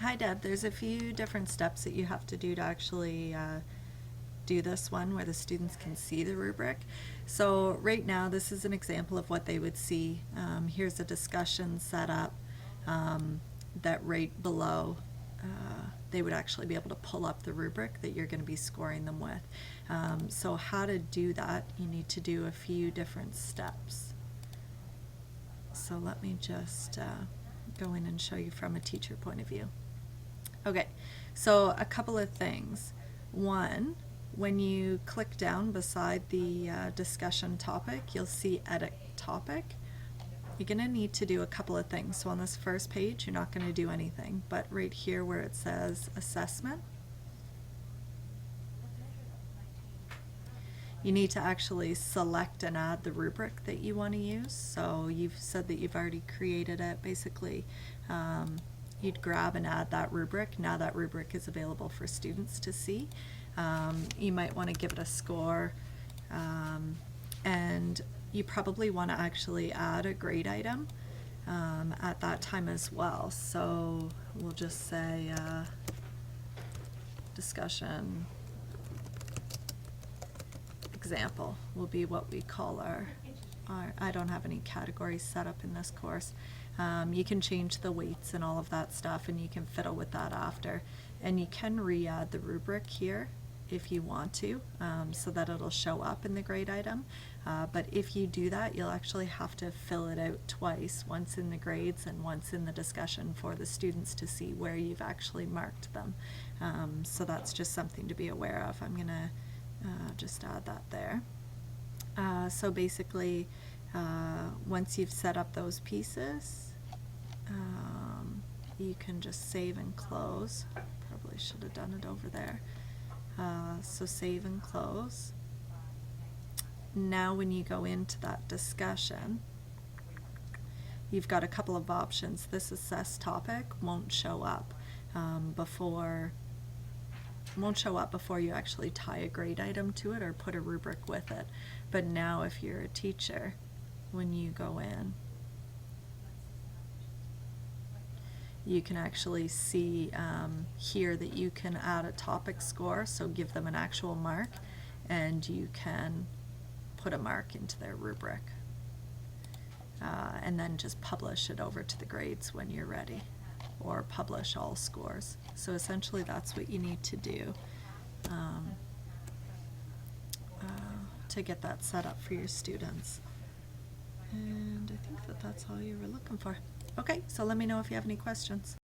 Hi Deb, there's a few different steps that you have to do to actually do this one where the students can see the rubric. So right now this is an example of what they would see. Here's a discussion set up that right below they would actually be able to pull up the rubric that you're going to be scoring them with. So how to do that, you need to do a few different steps. So let me just go in and show you from a teacher point of view. Okay, so a couple of things. One, when you click down beside the discussion topic, you'll see edit topic. You're going to need to do a couple of things. So on this first page, you're not going to do anything, but right here where it says assessment, you need to actually select and add the rubric that you want to use. So you've said that you've already created it. Basically, you'd grab and add that rubric. Now that rubric is available for students to see. You might want to give it a score, and you probably want to actually add a grade item at that time as well. So we'll just say discussion example will be what we call our I don't have any categories set up in this course. You can change the weights and all of that stuff, and you can fiddle with that after. And you can re-add the rubric here if you want to, so that it'll show up in the grade item. But if you do that, you'll actually have to fill it out twice, once in the grades and once in the discussion for the students to see where you've actually marked them. So that's just something to be aware of. I'm going to just add that there. So basically, once you've set up those pieces, you can just save and close. Probably should have done it over there. So save and close. Now when you go into that discussion, you've got a couple of options. This assess topic won't show up before you actually tie a grade item to it or put a rubric with it. But now if you're a teacher, when you go in, you can actually see here that you can add a topic score, so give them an actual mark, and you can put a mark into their rubric. And then just publish it over to the grades when you're ready, or publish all scores. So essentially that's what you need to do to get that set up for your students. And I think that that's all you were looking for. Okay, so let me know if you have any questions.